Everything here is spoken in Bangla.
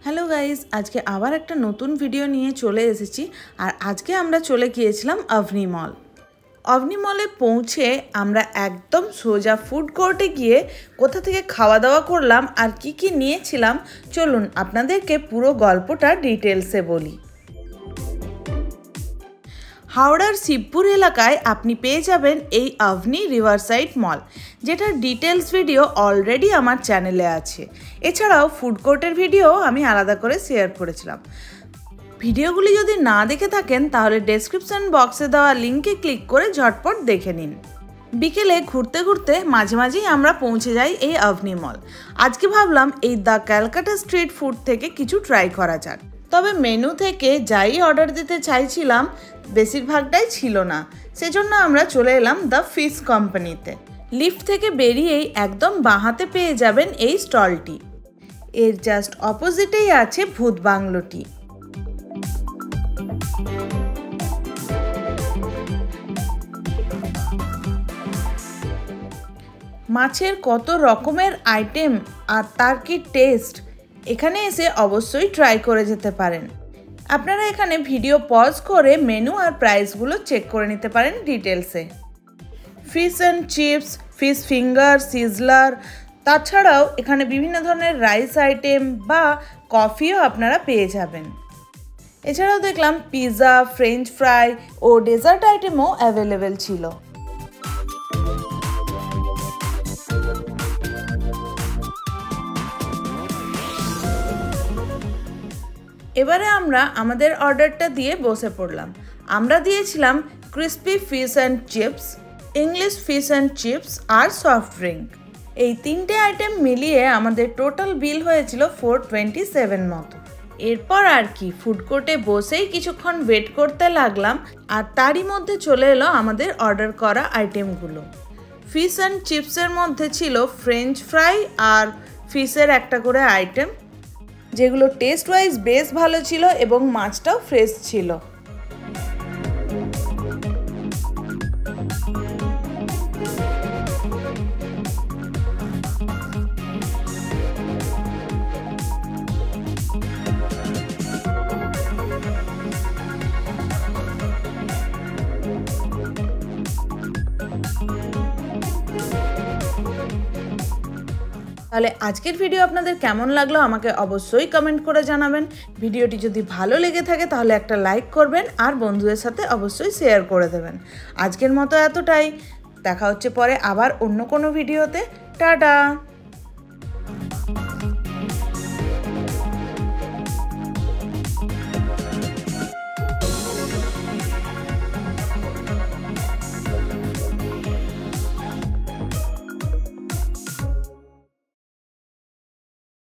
হ্যালো গাইজ, আজকে আবার একটা নতুন ভিডিও নিয়ে চলে এসেছি। আর আজকে আমরা চলে গিয়েছিলাম অভনি মল। অভনি মলে পৌঁছে আমরা একদম সোজা ফুড কোর্টে গিয়ে কোথা থেকে খাওয়া দাওয়া করলাম আর কি নিয়েছিলাম, চলুন আপনাদেরকে পুরো গল্পটা ডিটেলসে বলি। হাওড়ার শিবপুর এলাকায় আপনি পেয়ে যাবেন এই অভনি রিভারসাইড মল, যেটার ডিটেলস ভিডিও অলরেডি আমার চ্যানেলে আছে। এছাড়াও ফুড কোর্টের ভিডিও আমি আলাদা করে শেয়ার করেছিলাম। ভিডিওগুলি যদি না দেখে থাকেন তাহলে ডেসক্রিপশন বক্সে দেওয়া লিঙ্কে ক্লিক করে ঝটপট দেখে নিন। বিকেলে ঘুরতে ঘুরতে মাঝে মাঝেই আমরা পৌঁছে যাই এই অভনি মল। আজকে ভাবলাম এই দ্য ক্যালকাটা স্ট্রিট ফুড থেকে কিছু ট্রাই করা যাক। তবে মেনু থেকে যাই অর্ডার দিতে চাইছিলাম বেশিরভাগটাই ছিল না, সেজন্য আমরা চলে এলাম দ্য ফিশ কোম্পানিতে। লিফট থেকে বেরিয়েই একদম বাঁহাতে পেয়ে যাবেন এই স্টলটি। এর জাস্ট অপোজিটেই আছে ভূত বাংলোটি। মাছের কত রকমের আইটেম আর তার কি টেস্ট, এখানে এসে অবশ্যই ট্রাই করে যেতে পারেন। আপনারা এখানে ভিডিও পজ করে মেনু আর প্রাইসগুলো চেক করে নিতে পারেন ডিটেলসে। Fish and chips, fish finger, sizzler, তাছাড়াও এখানে বিভিন্ন ধরনের রাইস আইটেম বা কফিও আপনারা পেয়ে যাবেন। এছাড়াও দেখলাম পিৎজা, ফ্রেঞ্চ ফ্রাই ও ডেজার্ট আইটেমও অ্যাভেলেবেল ছিল। এবারে আমরা আমাদের অর্ডারটা দিয়ে বসে পড়লাম। আমরা দিয়েছিলাম crispy fish and chips, English fish and chips আর সফট ড্রিঙ্ক। এই তিনটে আইটেম মিলিয়ে আমাদের টোটাল বিল হয়েছিল 427 মতো। এরপর আর কি ফুড কোর্টে বসেই কিছুক্ষণ ওয়েট করতে লাগলাম, আর তারই মধ্যে চলে এলো আমাদের অর্ডার করা আইটেমগুলো। ফিশ অ্যান্ড চিপসের মধ্যে ছিল ফ্রেঞ্চ ফ্রাই আর ফিশের একটা করে আইটেম, যেগুলো টেস্ট ওয়াইজ বেশ ভালো ছিল এবং মাছটাও ফ্রেশ ছিল। তাহলে আজকের ভিডিও আপনাদের কেমন লাগলো আমাকে অবশ্যই কমেন্ট করে জানাবেন। ভিডিওটি যদি ভালো লেগে থাকে তাহলে একটা লাইক করবেন আর বন্ধুদের সাথে অবশ্যই শেয়ার করে দেবেন। আজকের মতো এতটাই, দেখা হচ্ছে পরে আবার অন্য কোনো ভিডিওতে। টাটা।